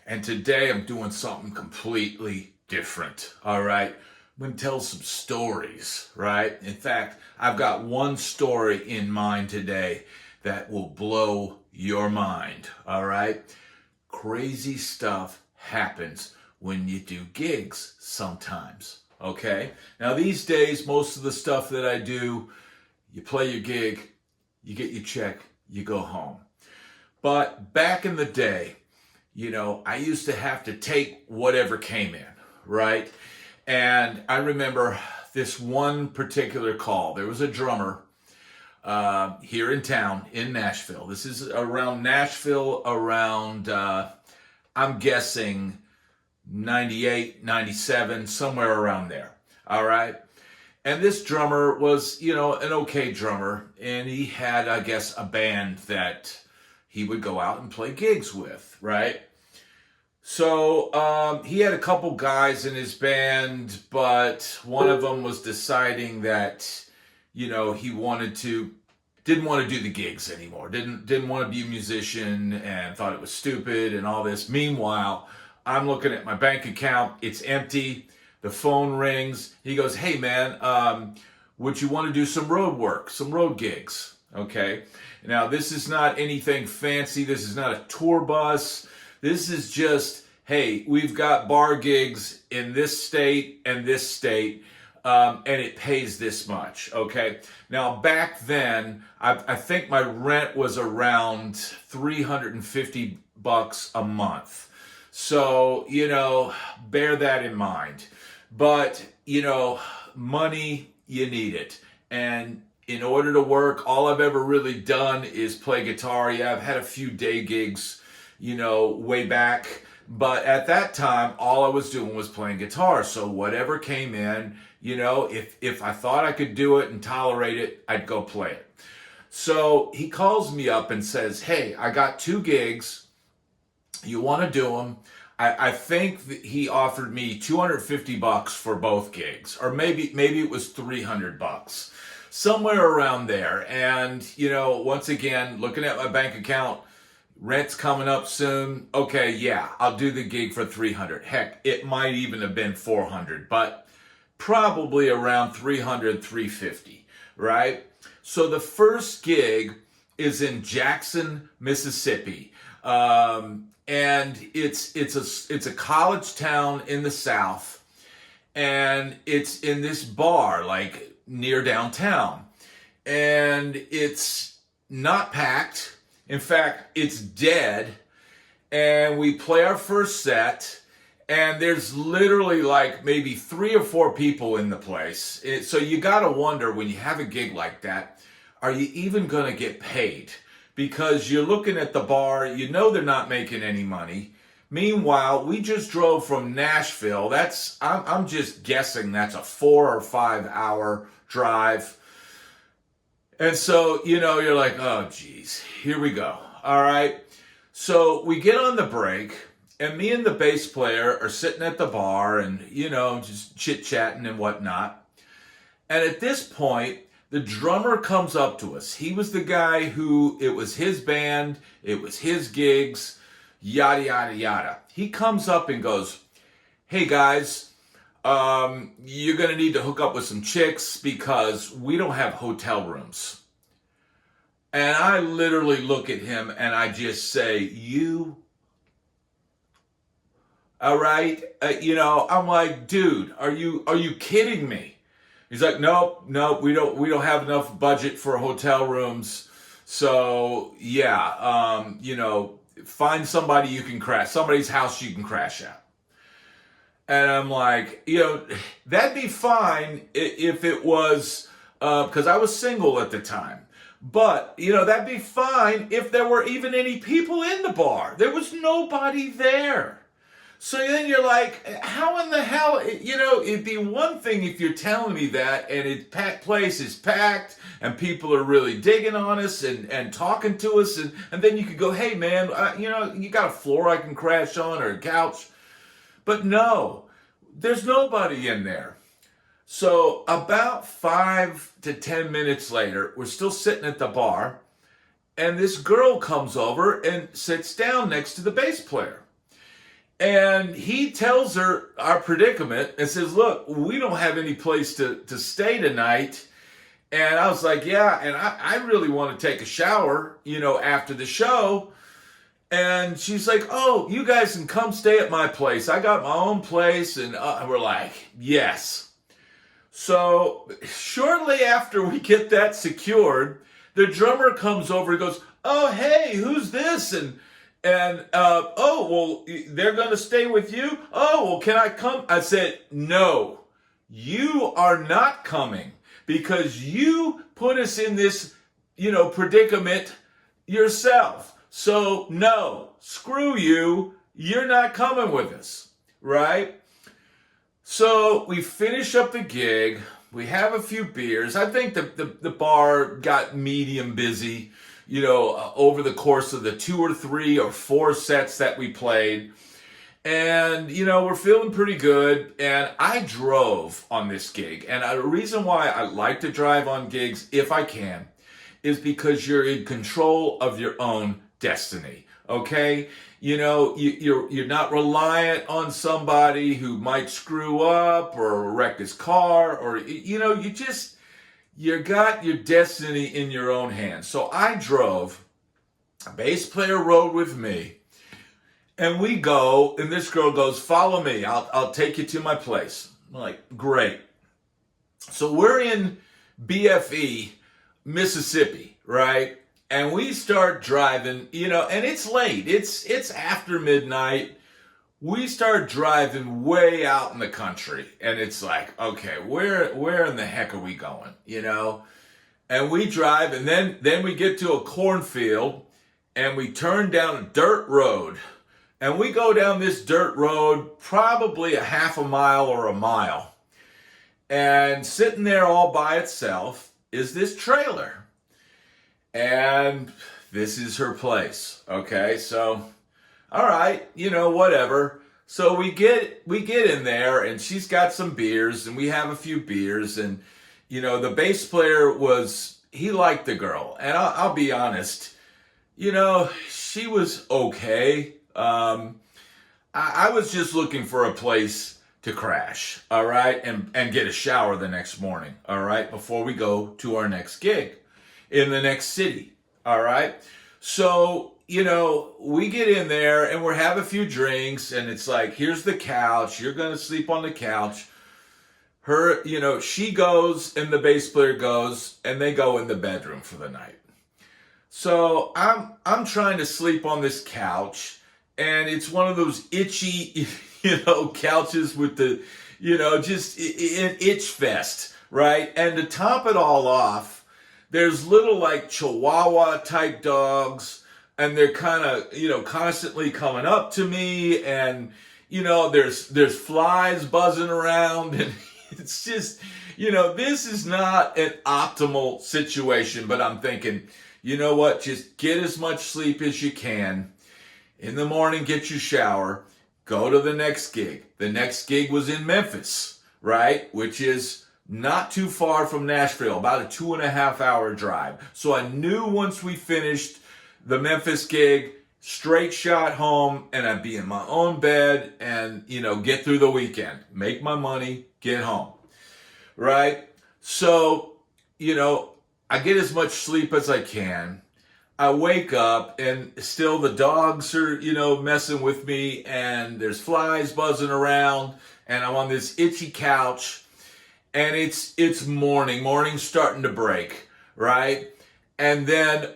And today I'm doing something completely different, all right? I'm going to tell some stories, right? In fact, I've got one story in mind today that will blow your mind, all right? Crazy stuff happens when you do gigs sometimes, okay? Now, these days, most of the stuff that I do, you play your gig, you get your check, you go home. But back in the day, I used to have to take whatever came in, right? And I remember this one particular call. There was a drummer here in town in Nashville. This is around Nashville, around, I'm guessing, 98, 97, somewhere around there. All right. And this drummer was, an okay drummer. And he had, I guess, a band that he would go out and play gigs with, right? So he had a couple guys in his band, but one of them was deciding that, he didn't want to do the gigs anymore. Didn't want to be a musician and thought it was stupid and all this. Meanwhile, I'm looking at my bank account. It's empty. The phone rings. He goes, "Hey man, would you want to do some road work, some road gigs?" Okay. Now this is not anything fancy. This is not a tour bus. This is just, hey, we've got bar gigs in this state and this state, and it pays this much, okay? Now, back then, I think my rent was around $350 a month. So, bear that in mind. But, money, you need it. And in order to work, all I've ever really done is play guitar. Yeah, I've had a few day gigs, way back. But at that time, all I was doing was playing guitar. So whatever came in, if I thought I could do it and tolerate it, I'd go play it. So he calls me up and says, "Hey, I got 2 gigs. You want to do them?" I think that he offered me $250 for both gigs, or maybe it was $300, somewhere around there. And once again, looking at my bank account, rent's coming up soon. Okay, yeah, I'll do the gig for $300. Heck, it might even have been $400, but probably around $300, $350, right? So the first gig is in Jackson, Mississippi. And it's a college town in the South, and it's in this bar, like near downtown, and it's not packed. In fact, it's dead. And we play our first set, and there's literally like maybe 3 or 4 people in the place. So you gotta wonder, when you have a gig like that, are you even gonna get paid? Because you're looking at the bar, they're not making any money. Meanwhile, we just drove from Nashville. I'm just guessing that's a 4 or 5 hour drive. And so, you're like, oh, geez, here we go. All right. So we get on the break, and me and the bass player are sitting at the bar and, just chit-chatting and whatnot. And at this point, the drummer comes up to us. He was the guy who, it was his band, it was his gigs, yada, yada, yada. He comes up and goes, "Hey, guys, you're going to need to hook up with some chicks because we don't have hotel rooms." And I literally look at him and I just say, "You?" All right? I'm like, "Dude, are you kidding me?" He's like, nope, we don't have enough budget for hotel rooms. So yeah, find somebody's house you can crash at. And I'm like, that'd be fine if it was, because I was single at the time. But, that'd be fine if there were even any people in the bar. There was nobody there. So then you're like, how in the hell, it'd be one thing if you're telling me that and place is packed and people are really digging on us and talking to us. And then you could go, "Hey man, you got a floor I can crash on or a couch." But no, there's nobody in there. So about 5 to 10 minutes later, we're still sitting at the bar, and this girl comes over and sits down next to the bass player. And he tells her our predicament and says, look, we don't have any place to stay tonight. And I was like, yeah, and I really want to take a shower, after the show. And she's like, oh, you guys can come stay at my place. I got my own place. And we're like, yes. So shortly after we get that secured, the drummer comes over and goes, oh, hey, who's this? And oh, well, they're going to stay with you? Oh, well, can I come? I said, no, you are not coming because you put us in this, predicament yourself. So no, screw you. You're not coming with us, right? So we finish up the gig. We have a few beers. I think the bar got medium busy, over the course of the 2 or 3 or 4 sets that we played. And, we're feeling pretty good. And I drove on this gig. And the reason why I like to drive on gigs, if I can, is because you're in control of your own destiny. Okay? You're not reliant on somebody who might screw up or wreck his car or, you got your destiny in your own hands. So I drove, a bass player rode with me, and we go, and this girl goes, follow me, I'll take you to my place. I'm like, great. So we're in BFE, Mississippi, right? And we start driving, and it's late. It's after midnight. We start driving way out in the country. And it's like, okay, where in the heck are we going? And we drive, and then we get to a cornfield, and we turn down a dirt road. And we go down this dirt road probably a half a mile or a mile. And sitting there all by itself is this trailer. And this is her place. Okay, so, all right, whatever. So we get in there, and she's got some beers, and we have a few beers, and, the bass player he liked the girl. And I'll be honest, she was okay. I was just looking for a place to crash, all right, and get a shower the next morning, all right, before we go to our next gig in the next city, all right? So, we get in there and we're having a few drinks, and it's like, here's the couch, you're going to sleep on the couch. Her, she goes and the bass player goes, and they go in the bedroom for the night. So I'm trying to sleep on this couch, and it's one of those itchy, couches with the, just an itch fest, right? And to top it all off, there's little like Chihuahua type dogs, and they're kind of, constantly coming up to me, and, there's flies buzzing around, and it's just, this is not an optimal situation, but I'm thinking, you know what, just get as much sleep as you can. In the morning, get your shower, go to the next gig. The next gig was in Memphis, right? Which is not too far from Nashville, about a 2.5 hour drive. So I knew once we finished the Memphis gig, straight shot home, and I'd be in my own bed and, get through the weekend, make my money, get home, right? So, I get as much sleep as I can. I wake up, and still the dogs are, messing with me, and there's flies buzzing around, and I'm on this itchy couch. And it's morning's starting to break, right? And then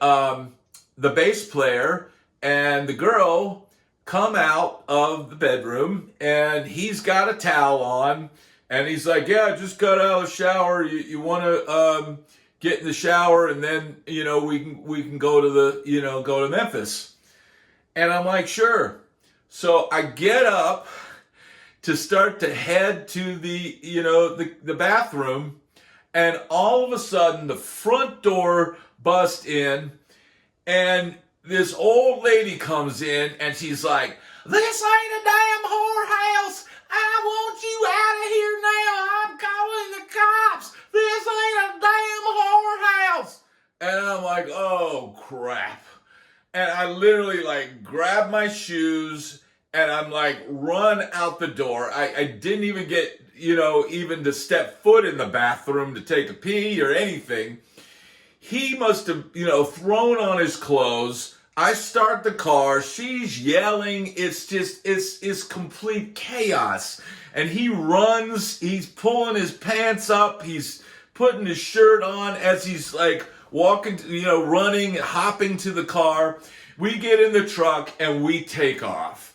the bass player and the girl come out of the bedroom, and he's got a towel on, and he's like, yeah, I just got out of the shower. You want to get in the shower, and then we can go to go to Memphis. And I'm like, sure. So I get up to start to head to the bathroom, and all of a sudden the front door busts in, and this old lady comes in, and she's like, this ain't a damn whorehouse. I want you out of here now. I'm calling the cops. This ain't a damn whorehouse. And I'm like, oh crap. And I literally like grab my shoes and I'm like, run out the door. I didn't even get, even to step foot in the bathroom to take a pee or anything. He must have, thrown on his clothes. I start the car. She's yelling. It's complete chaos. And he runs. He's pulling his pants up. He's putting his shirt on as he's like walking, running, hopping to the car. We get in the truck and we take off.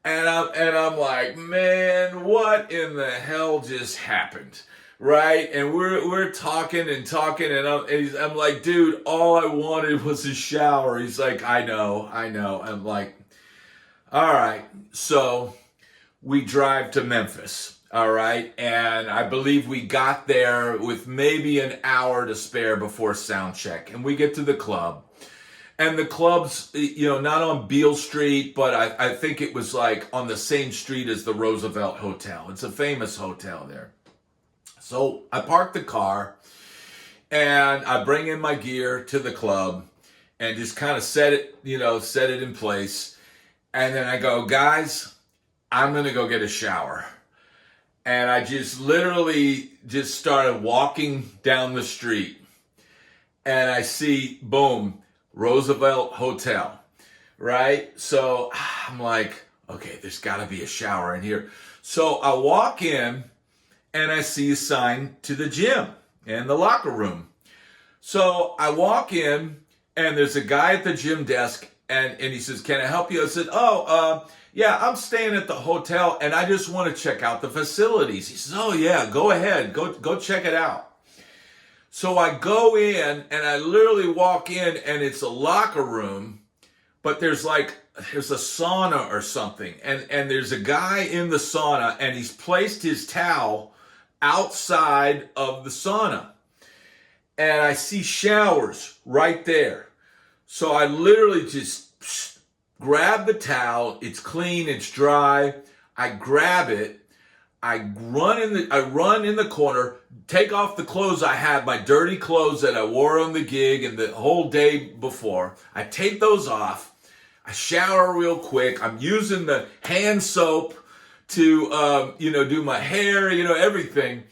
And I'm like, man, what in the hell just happened? Right? And we're talking, and I'm like, dude, all I wanted was a shower. He's like, I know. I'm like, all right. So we drive to Memphis. All right. And I believe we got there with maybe an hour to spare before sound check. And we get to the club. And the club's, not on Beale Street, but I think it was like on the same street as the Roosevelt Hotel. It's a famous hotel there. So I park the car and I bring in my gear to the club and just kind of set it in place. And then I go, guys, I'm going to go get a shower. And I just literally just started walking down the street. And I see, boom, Roosevelt Hotel, right? So I'm like, okay, there's got to be a shower in here. So I walk in and I see a sign to the gym and the locker room. So I walk in and there's a guy at the gym desk and he says, can I help you? I said, yeah, I'm staying at the hotel and I just want to check out the facilities. He says, oh yeah, go ahead, go check it out. So I go in and I literally walk in and it's a locker room, but there's a sauna or something. And there's a guy in the sauna and he's placed his towel outside of the sauna. And I see showers right there. So I literally just grab the towel. It's clean, it's dry. I grab it. I run in the corner, take off the clothes I had, my dirty clothes that I wore on the gig and the whole day before. I take those off. I shower real quick. I'm using the hand soap to, do my hair, everything.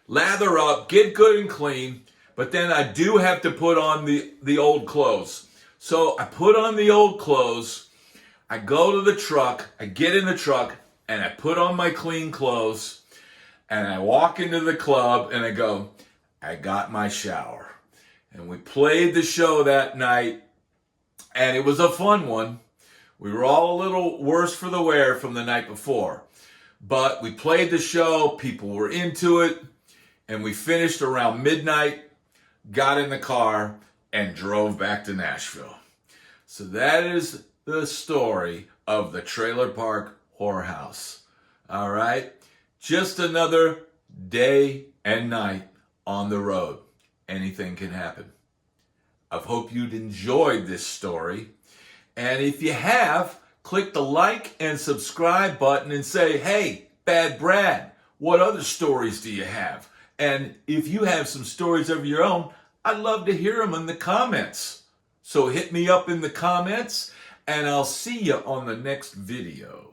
Lather up, get good and clean. But then I do have to put on the old clothes. So I put on the old clothes. I go to the truck. I get in the truck. And I put on my clean clothes and I walk into the club and I go, I got my shower. And we played the show that night and it was a fun one. We were all a little worse for the wear from the night before. But we played the show, people were into it, and we finished around midnight, got in the car, and drove back to Nashville. So that is the story of the trailer park Whorehouse. All right. Just another day and night on the road. Anything can happen. I hope you'd enjoyed this story. And if you have, click the like and subscribe button and say, hey, Bad Brad, what other stories do you have? And if you have some stories of your own, I'd love to hear them in the comments. So hit me up in the comments and I'll see you on the next video.